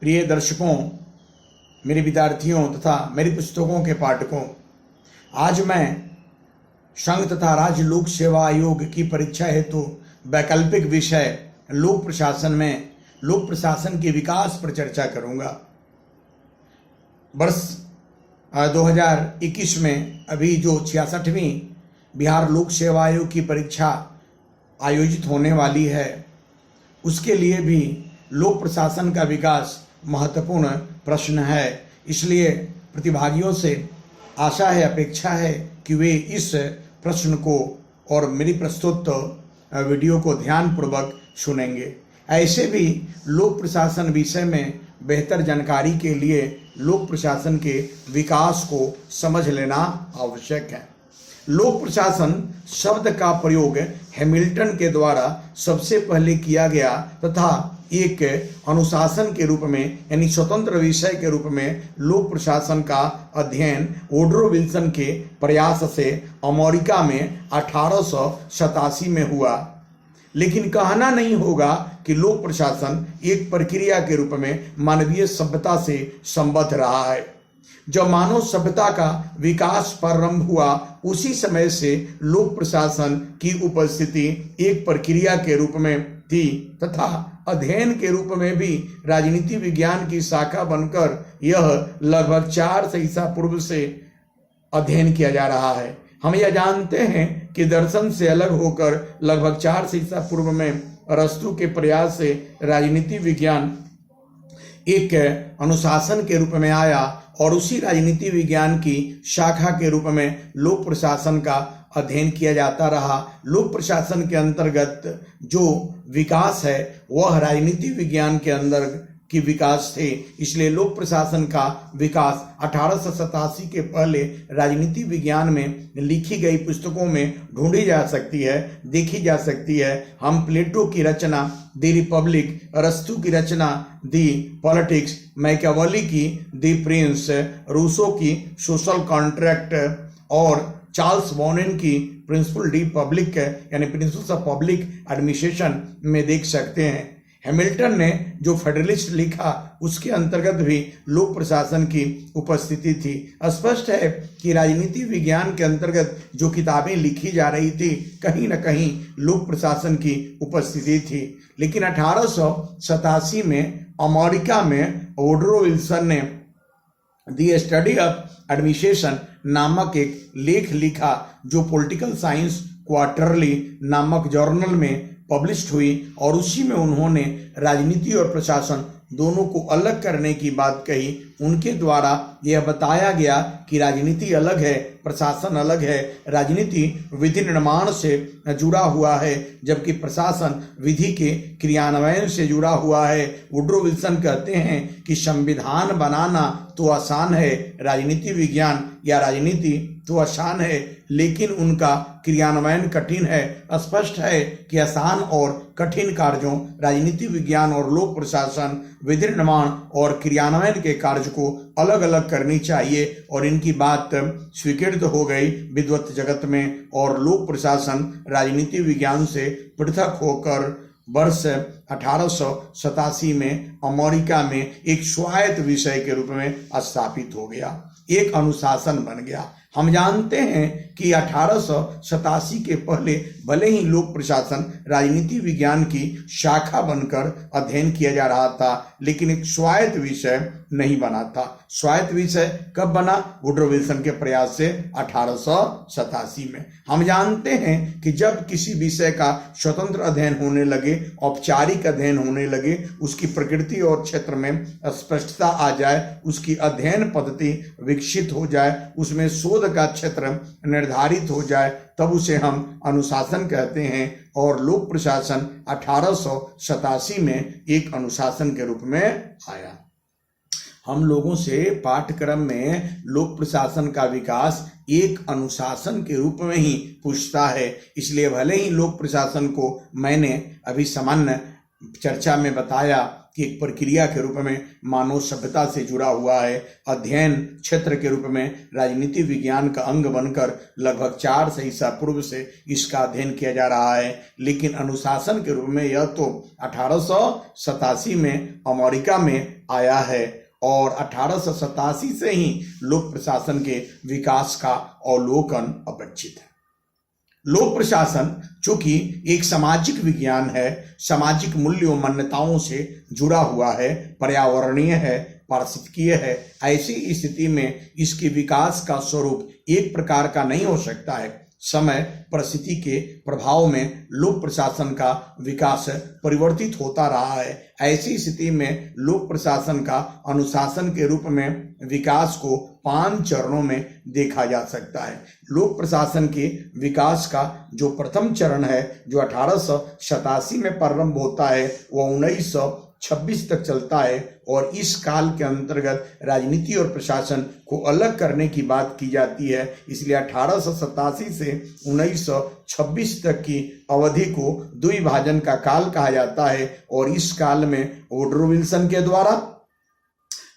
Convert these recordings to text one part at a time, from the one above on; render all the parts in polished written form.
प्रिय दर्शकों, मेरे विद्यार्थियों तथा मेरी पुस्तकों के पाठकों, आज मैं संघ तथा राज्य लोक सेवा आयोग की परीक्षा हेतु वैकल्पिक विषय लोक प्रशासन में लोक प्रशासन के विकास पर चर्चा करूंगा। वर्ष 2021 में अभी जो 66वीं बिहार लोक सेवा आयोग की परीक्षा आयोजित होने वाली है, उसके लिए भी लोक प्रशासन का विकास महत्वपूर्ण प्रश्न है। इसलिए प्रतिभागियों से आशा है, अपेक्षा है कि वे इस प्रश्न को और मेरी प्रस्तुत वीडियो को ध्यानपूर्वक सुनेंगे। ऐसे भी लोक प्रशासन विषय में बेहतर जानकारी के लिए लोक प्रशासन के विकास को समझ लेना आवश्यक है। लोक प्रशासन शब्द का प्रयोग हैमिल्टन के द्वारा सबसे पहले किया गया तथा एक अनुशासन के रूप में यानी स्वतंत्र विषय के रूप में लोक प्रशासन का अध्ययन वुडरो विल्सन के प्रयास से अमेरिका में 1887 में हुआ। लेकिन कहना नहीं होगा कि लोक प्रशासन एक प्रक्रिया के रूप में मानवीय सभ्यता से संबद्ध रहा है। जब मानव सभ्यता का विकास प्रारंभ हुआ, उसी समय से लोक प्रशासन की उपस्थिति एक प्रक्रिया के रूप में थी तथा अध्ययन के रूप में भी राजनीति विज्ञान की शाखा बनकर यह लगभग 400 ईसा पूर्व से अध्ययन किया जा रहा है। हम यह जानते हैं कि दर्शन से अलग होकर लगभग 400 ईसा पूर्व में अरस्तु के प्रयास से राजनीति विज्ञान एक अनुशासन के रूप में आया और उसी राजनीति विज्ञान की शाखा के रूप में लोक प्रशासन का अध्ययन किया जाता रहा। लोक प्रशासन के अंतर्गत जो विकास है वह राजनीति विज्ञान के अंदर की विकास थे। इसलिए लोक प्रशासन का विकास 1887 के पहले राजनीति विज्ञान में लिखी गई पुस्तकों में ढूंढी जा सकती है, देखी जा सकती है। हम प्लेटो की रचना दी रिपब्लिक, अरस्तु की रचना दी पॉलिटिक्स, मैकियावेली की दी प्रिंस, रूसो की सोशल कॉन्ट्रैक्ट और चार्ल्स बॉनेन की प्रिंसिपल डी पब्लिक यानी प्रिंसिपल्स ऑफ पब्लिक एडमिनिस्ट्रेशन में देख सकते हैं। हैमिल्टन ने जो फेडरलिस्ट लिखा उसके अंतर्गत भी लोक प्रशासन की उपस्थिति थी। स्पष्ट है कि राजनीति विज्ञान के अंतर्गत जो किताबें लिखी जा रही थी, कहीं न कहीं लोक प्रशासन की उपस्थिति थी। लेकिन 1887 में अमेरिका में वुडरो विल्सन ने द स्टडी ऑफ एडमिनिस्ट्रेशन नामक एक लेख लिखा जो पॉलिटिकल साइंस क्वार्टरली नामक जर्नल में पब्लिश्ड हुई और उसी में उन्होंने राजनीति और प्रशासन दोनों को अलग करने की बात कही। उनके द्वारा यह बताया गया कि राजनीति अलग है, प्रशासन अलग है। राजनीति विधि निर्माण से जुड़ा हुआ है जबकि प्रशासन विधि के क्रियान्वयन से जुड़ा हुआ है। वुडरो विल्सन कहते हैं कि संविधान बनाना तो आसान है, राजनीति विज्ञान या राजनीति तो आसान है, लेकिन उनका क्रियान्वयन कठिन है। स्पष्ट है कि आसान और कठिन कार्यों राजनीति विज्ञान और लोक प्रशासन विधि निर्माण और क्रियान्वयन के कार्य को अलग अलग करनी चाहिए और इनकी बात स्वीकृत हो गई विद्वत जगत में। और लोक प्रशासन राजनीति विज्ञान से पृथक होकर वर्ष 1887 में अमेरिका में एक स्वायत्त विषय के रूप में स्थापित हो गया, एक अनुशासन बन गया। हम जानते हैं कि 1887 के पहले भले ही लोक प्रशासन राजनीति विज्ञान की शाखा बनकर अध्ययन किया जा रहा था, लेकिन एक स्वायत्त विषय नहीं बना था। स्वायत्त विषय कब बना? वुडरो विल्सन के प्रयास से 1887 में। हम जानते हैं कि जब किसी विषय का स्वतंत्र अध्ययन होने लगे, औपचारिक अध्ययन होने लगे, उसकी प्रकृति और क्षेत्र में स्पष्टता आ जाए, उसकी अध्ययन पद्धति विकसित हो जाए, उसमें शोध का क्षेत्र निर्धारित हो जाए, तब उसे हम अनुशासन कहते हैं। और लोक प्रशासन 1887 में एक अनुशासन के रूप में आया। हम लोगों से पाठ्यक्रम में लोक प्रशासन का विकास एक अनुशासन के रूप में ही पूछता है। इसलिए भले ही लोक प्रशासन को मैंने अभी सामान्य चर्चा में बताया कि एक प्रक्रिया के रूप में मानव सभ्यता से जुड़ा हुआ है। अध्ययन क्षेत्र के रूप में राजनीति विज्ञान का अंग बनकर लगभग 400 ईसा पूर्व से इसका अध्ययन किया जा रहा है। लेकिन अनुशासन के रूप में यह तो 1887 में अमेरिका में आया है और 1887 से ही लोक प्रशासन के विकास का अवलोकन अपेक्षित है। लोक प्रशासन चूंकि एक सामाजिक विज्ञान है, सामाजिक मूल्यों मान्यताओं से जुड़ा हुआ है, पर्यावरणीय है, पारिस्थितिकीय है, ऐसी स्थिति में इसके विकास का स्वरूप एक प्रकार का नहीं हो सकता है। समय परिस्थिति के प्रभाव में लोक प्रशासन का विकास परिवर्तित होता रहा है। ऐसी स्थिति में लोक प्रशासन का अनुशासन के रूप में विकास को 5 चरणों में देखा जा सकता है। लोक प्रशासन के विकास का जो प्रथम चरण है, जो 1887 में प्रारंभ होता है, वह 1926 तक चलता है और इस काल के अंतर्गत राजनीति और प्रशासन को अलग करने की बात की जाती है। इसलिए 1887 से 1926 तक की अवधि को द्विभाजन का काल कहा जाता है और इस काल में वुडरो विल्सन के द्वारा,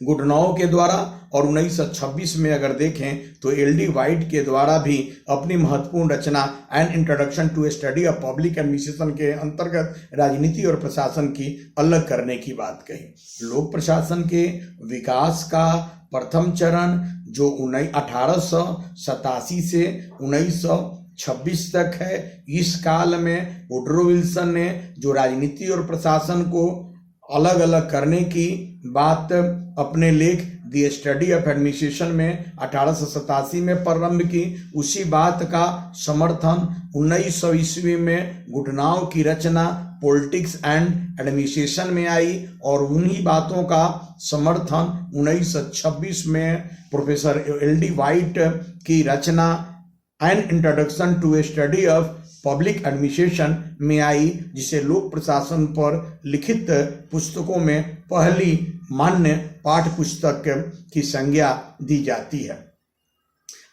गुडनॉव के द्वारा और 1926 में अगर देखें तो एल.डी. वाइट के द्वारा भी अपनी महत्वपूर्ण रचना an introduction to a study of public administration के अंतर्गत राजनीति और प्रशासन की अलग करने की बात कही। लोक प्रशासन के विकास का प्रथम चरण जो 1887 से 1926 तक है, इस काल में वुडरो विल्सन ने जो राजनीति और प्रशासन को अलग अलग करने की बात अपने लेख दी स्टडी ऑफ एडमिनिस्ट्रेशन में 1887 में प्रारंभ की, उसी बात का समर्थन 1900 ईस्वी में गुडनॉव की रचना पॉलिटिक्स एंड एडमिनिस्ट्रेशन में आई और उन्हीं बातों का समर्थन 1926 में प्रोफेसर एल.डी. वाइट की रचना an introduction to a study of public administration में आई, जिसे लोक प्रशासन पर लिखित पुस्तकों में पहली मान्य पाठ्य पुस्तक की संज्ञा दी जाती है।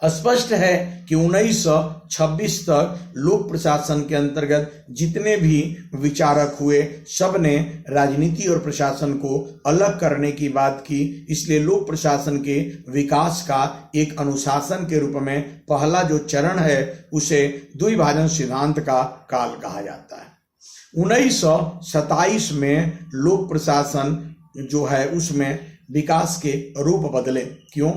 स्पष्ट है कि 1926 तक लोक प्रशासन के अंतर्गत जितने भी विचारक हुए, सब ने राजनीति और प्रशासन को अलग करने की बात की। इसलिए लोक प्रशासन के विकास का एक अनुशासन के रूप में पहला जो चरण है उसे द्विभाजन सिद्धांत का काल कहा जाता है। 1927 में लोक प्रशासन जो है उसमें विकास के रूप बदले। क्यों?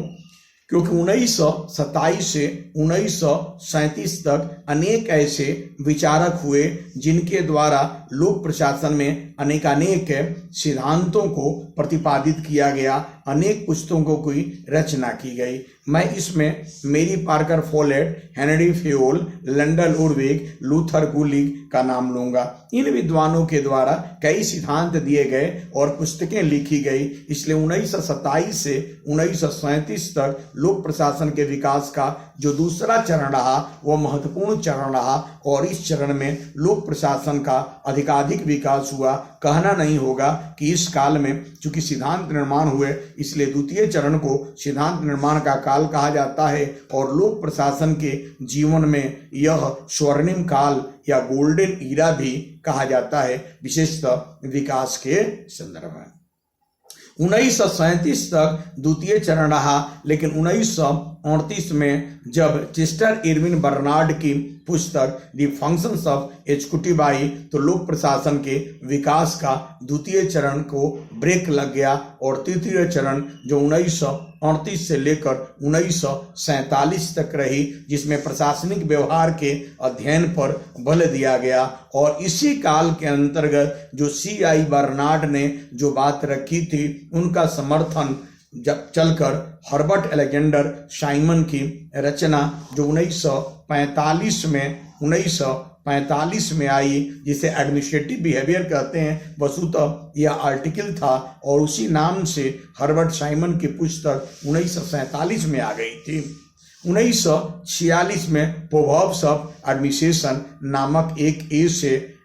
क्योंकि 1927 से 1937 तक अनेक ऐसे विचारक हुए जिनके द्वारा लोक प्रशासन में अनेकानेक सिद्धांतों को प्रतिपादित किया गया, अनेक पुस्तकों की रचना की गई। मैं इसमें Mary Parker Follett, Henri Fayol, Lyndall Urwick, Luther Gulick का नाम लूंगा। इन विद्वानों के द्वारा कई सिद्धांत दिए गए और पुस्तकें लिखी गई। इसलिए 1927 से 1937 तक लोक प्रशासन के विकास का जो दूसरा चरण रहा वह महत्वपूर्ण चरण रहा और इस चरण में लोक प्रशासन का अधिकाधिक विकास हुआ। कहना नहीं होगा कि इस काल में चूंकि सिद्धांत निर्माण हुए, इसलिए द्वितीय चरण को सिद्धांत निर्माण का काल कहा जाता है और लोक प्रशासन के जीवन में यह स्वर्णिम काल या गोल्डन ईरा भी कहा जाता है, विशेषतः विकास के संदर्भ में। 1937 तक द्वितीय चरण रहा, लेकिन 1938 में जब चेस्टर इरविन बर्नार्ड की पुस्तक दी फंक्शंस ऑफ एग्जीक्यूटिव आई तो लोक प्रशासन के विकास का द्वितीय चरण को ब्रेक लग गया और तृतीय चरण जो 1938 से लेकर 1947 तक रही, जिसमें प्रशासनिक व्यवहार के अध्ययन पर बल दिया गया। और इसी काल के अंतर्गत जो C.I. बर्नार्ड ने जो बात रखी थी उनका समर्थन जब चलकर हर्बर्ट अलेक्जेंडर साइमन की रचना जो 1945 में आई, जिसे एडमिनिस्ट्रेटिव बिहेवियर कहते हैं, वस्तुतः यह आर्टिकल था और उसी नाम से हर्बर्ट साइमन की पुस्तक 1947 में आ गई थी। 1946 में प्रोवर्ब्स ऑफ एडमिनिस्ट्रेशन नामक एक से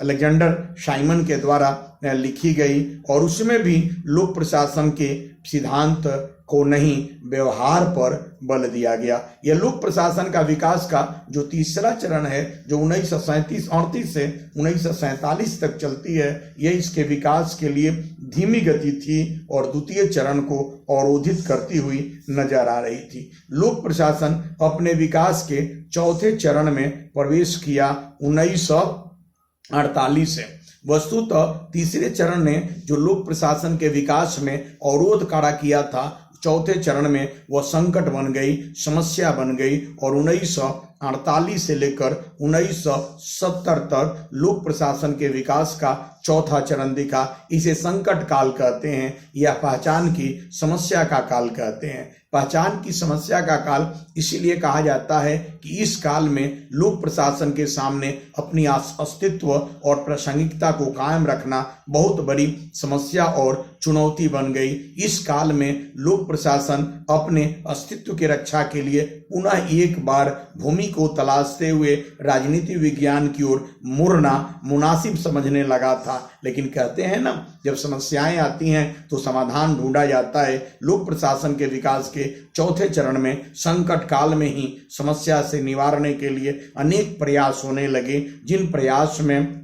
अलेक्जेंडर साइमन के द्वारा लिखी गई और उसमें भी लोक प्रशासन के सिद्धांत को नहीं व्यवहार पर बल दिया गया। यह लोक प्रशासन का विकास का जो तीसरा चरण है, जो 1937-38 से 1947 तक चलती है, यह इसके विकास के लिए धीमी गति थी और द्वितीय चरण को अवरोधित करती हुई नजर आ रही थी। लोक प्रशासन अपने विकास के चौथे चरण में प्रवेश किया 1948 से। वस्तुतः तीसरे चरण ने जो लोक प्रशासन के विकास में अवरोध खड़ा किया था, चौथे चरण में वह संकट बन गई, समस्या बन गई और 1948 से लेकर 1970 तक लोक प्रशासन के विकास का चौथा चरण दिखा। इसे संकट काल कहते हैं या पहचान की समस्या का काल कहते हैं। पहचान की समस्या का काल इसीलिए कहा जाता है कि इस काल में लोक प्रशासन के सामने अपनी अस्तित्व और प्रासंगिकता को कायम रखना बहुत बड़ी समस्या और चुनौती बन गई। इस काल में लोक प्रशासन अपने अस्तित्व की रक्षा के लिए पुनः एक बार भूमि को तलाशते हुए राजनीति विज्ञान की ओर मुड़ना मुनासिब समझने लगा था। लेकिन कहते हैं ना, जब समस्याएं आती हैं तो समाधान ढूंढा जाता है। लोक प्रशासन के विकास के चौथे चरण में संकट काल में ही समस्या से निवारने के लिए अनेक प्रयास होने लगे, जिन प्रयास में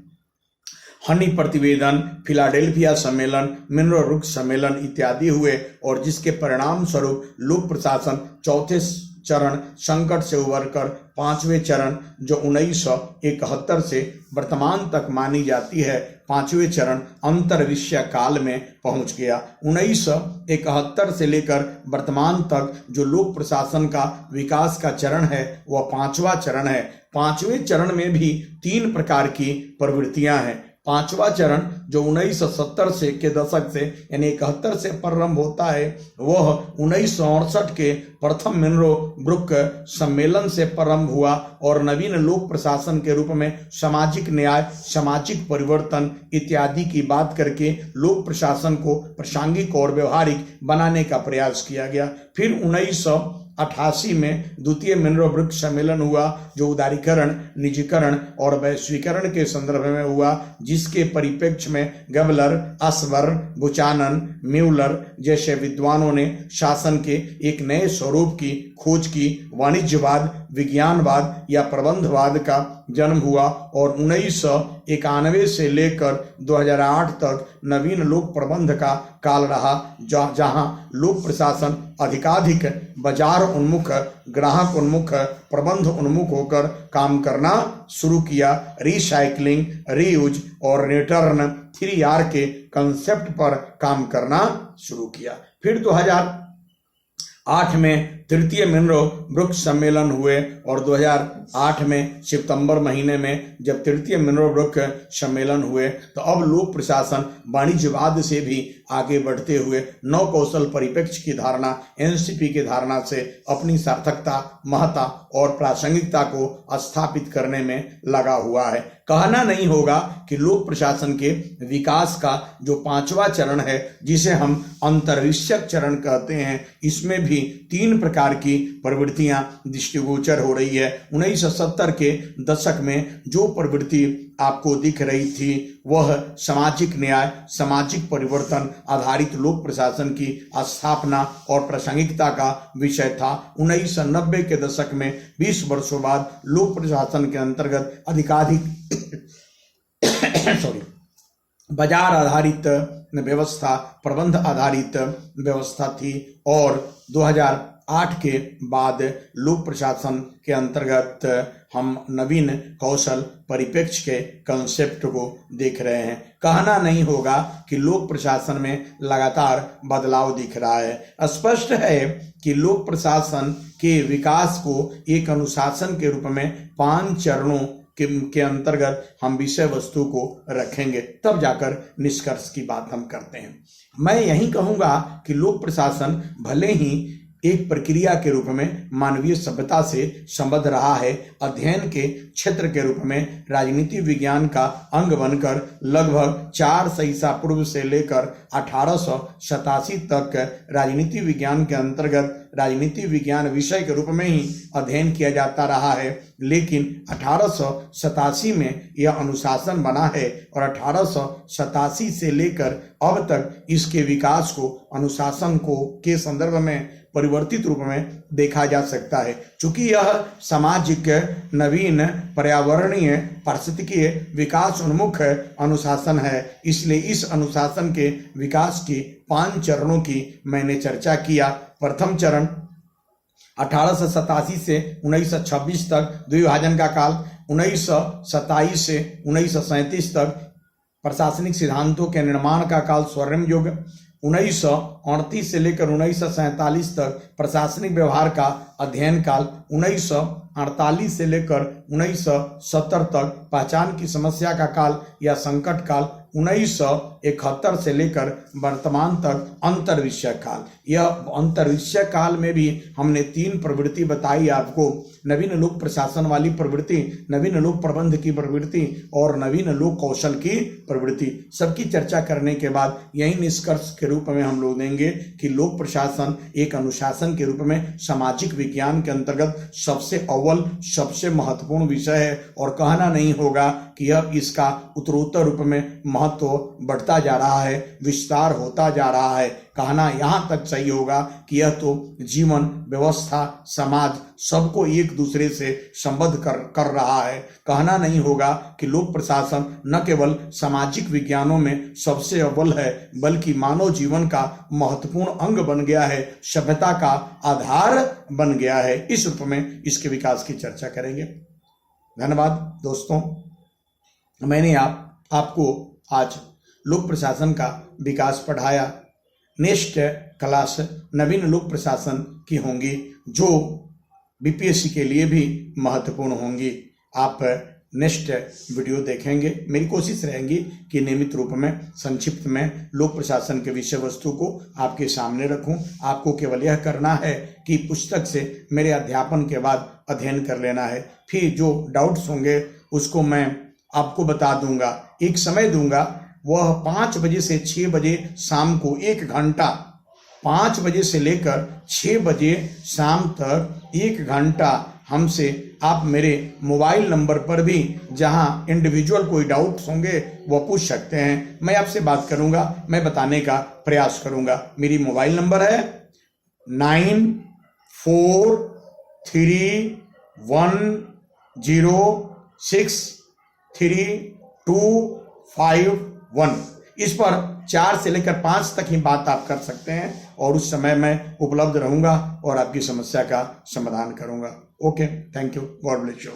हनी प्रतिवेदन, फिलाडेल्फिया सम्मेलन, मिनरो रुक सम्मेलन इत्यादि हुए और जिसके परिणाम स्वरूप लोक प्रशासन चौथे चरण संकट से उबरकर पांचवें चरण जो 1971 से वर्तमान तक मानी जाती है, पांचवें चरण अंतर्विषय काल में पहुंच गया। 1971 से लेकर वर्तमान तक जो लोक प्रशासन का विकास का चरण है वह पांचवा चरण है। पांचवें चरण में भी 3 प्रकार की प्रवृत्तियां हैं। पांचवा चरण जो 1970 से के दशक से यानी 71 से प्रारंभ होता है, वह 1968 के प्रथम मिनरो ब्रुक सम्मेलन से प्रारंभ हुआ और नवीन लोक प्रशासन के रूप में सामाजिक न्याय, सामाजिक परिवर्तन इत्यादि की बात करके लोक प्रशासन को प्रासंगिक और व्यवहारिक बनाने का प्रयास किया गया। फिर 1988 में द्वितीय मिनरो ब्रुक सम्मेलन हुआ जो उदारीकरण, निजीकरण और वैश्वीकरण के संदर्भ में हुआ, जिसके परिप्रेक्ष्य में गबलर, अस्वर, बुचानन, म्यूलर जैसे विद्वानों ने शासन के एक नए स्वरूप की खोज की। वाणिज्यवाद, विज्ञानवाद या प्रबंधवाद का जन्म हुआ और 1991 से लेकर 2008 तक नवीन लोक प्रबंध का काल रहा, जहां लोक प्रशासन अधिकाधिक बाजार उन्मुख, ग्राहक उन्मुख, प्रबंध उन्मुख होकर काम करना शुरू किया। रिसाइकलिंग, रीयूज और रिटर्न 3R के कंसेप्ट पर काम करना शुरू किया। फिर 2008 में तृतीय मिनरो ब्रुक सम्मेलन हुए और 2008 में सितंबर महीने में जब तृतीय मिनरो ब्रुक सम्मेलन हुए तो अब लोक प्रशासन वाणिज्यवाद से भी आगे बढ़ते हुए नव कौशल परिप्रेक्ष्य की धारणा, एनसीपी की धारणा से अपनी सार्थकता, महत्ता और प्रासंगिकता को स्थापित करने में लगा हुआ है। कहना नहीं होगा कि लोक प्रशासन के विकास का जो पांचवा चरण है, जिसे हम अंतर्विषयक चरण कहते हैं, इसमें भी 3 प्रकार की प्रवृत्तियां दृष्टिगोचर हो रही है। 1970 के दशक में जो प्रवृत्ति आपको दिख रही थी वह सामाजिक न्याय, सामाजिक परिवर्तन आधारित लोक प्रशासन की स्थापना और प्रासंगिकता का विषय था। 1990 के दशक में 20 वर्षों बाद लोक प्रशासन के अंतर्गत अधिकाधिक बाजार आधारित व्यवस्था, प्रबंध आधारित व्यवस्था थी और 2008 के बाद लोक प्रशासन के अंतर्गत हम नवीन कौशल परिप्रेक्ष्य के कंसेप्ट को देख रहे हैं। कहना नहीं होगा कि लोक प्रशासन में लगातार बदलाव दिख रहा है। स्पष्ट है कि लोक प्रशासन के विकास को एक अनुशासन के रूप में 5 चरणों के अंतर्गत हम विषय वस्तु को रखेंगे, तब जाकर निष्कर्ष की बात हम करते हैं। मैं यही कहूंगा कि लोक प्रशासन भले ही एक प्रक्रिया के रूप में मानवीय सभ्यता से संबद्ध रहा है। अध्ययन के क्षेत्र के रूप में राजनीति विज्ञान का अंग बनकर लगभग 400 ईसा पूर्व से लेकर 1887 तक राजनीति विज्ञान के अंतर्गत राजनीति विज्ञान विषय के रूप में ही अध्ययन किया जाता रहा है। लेकिन 1887 में यह अनुशासन बना है और 1887 से लेकर अब तक इसके विकास को अनुशासन को के संदर्भ में परिवर्तित रूप में देखा जा सकता है। चूंकि यह सामाजिक, नवीन, पर्यावरणीय, पारिस्थितिकीय, विकास उन्मुख अनुशासन है, इसलिए इस अनुशासन के विकास की 5 चरणों की मैंने चर्चा किया। प्रथम चरण 1887 से 1926 तक द्विभाजन का काल, 1927 से 1937 तक प्रशासनिक सिद्धांतों के निर्माण का काल स्वर्णिम युग, 1938 से लेकर 1947 तक प्रशासनिक व्यवहार का अध्ययन काल, 1948 से लेकर 1970 तक पहचान की समस्या का काल या संकट काल, 1971 से लेकर वर्तमान तक अंतर्विषय काल। यह अंतर्विषय काल में भी हमने 3 प्रवृत्ति बताई आपको, नवीन लोक प्रशासन वाली प्रवृत्ति, नवीन लोक प्रबंध की प्रवृत्ति और नवीन लोक कौशल की प्रवृत्ति। सबकी चर्चा करने के बाद यही निष्कर्ष के रूप में हम लोग देंगे कि लोक प्रशासन एक अनुशासन के रूप में सामाजिक विज्ञान के अंतर्गत सबसे अव्वल, सबसे महत्वपूर्ण विषय है और कहना नहीं होगा कि यह इसका उत्तरोत्तर रूप में महत्व बढ़ता जा रहा है, विस्तार होता जा रहा है। कहना यहाँ तक सही होगा कि यह तो जीवन व्यवस्था, समाज सबको एक दूसरे से संबद्ध कर रहा है। कहना नहीं होगा कि लोक प्रशासन न केवल सामाजिक विज्ञानों में सबसे अव्वल है, बल्कि मानव जीवन का महत्वपूर्ण अंग बन गया है, सभ्यता का आधार बन गया है। इस रूप में इसके विकास की चर्चा करेंगे। धन्यवाद दोस्तों, मैंने आपको आज लोक प्रशासन का विकास पढ़ाया। नेक्स्ट क्लास नवीन लोक प्रशासन की होंगी, जो बीपीएससी के लिए भी महत्वपूर्ण होंगी। आप नेक्स्ट वीडियो देखेंगे। मेरी कोशिश रहेगी कि नियमित रूप में संक्षिप्त में लोक प्रशासन के विषय वस्तु को आपके सामने रखूं। आपको केवल यह करना है कि पुस्तक से मेरे अध्यापन के बाद अध्ययन कर लेना है। फिर जो डाउट्स होंगे उसको मैं आपको बता दूंगा, एक समय दूंगा, वह 5 बजे से 6 बजे शाम को 1 घंटा, 5 बजे से लेकर 6 बजे शाम तक 1 घंटा हमसे आप मेरे मोबाइल नंबर पर भी, जहां इंडिविजुअल कोई डाउट्स होंगे वो पूछ सकते हैं। मैं आपसे बात करूंगा, मैं बताने का प्रयास करूंगा। मेरी मोबाइल नंबर है 9443106325 इस पर 4 से लेकर 5 तक ही बात आप कर सकते हैं और उस समय मैं उपलब्ध रहूंगा और आपकी समस्या का समाधान करूंगा। Okay, thank you, God bless you.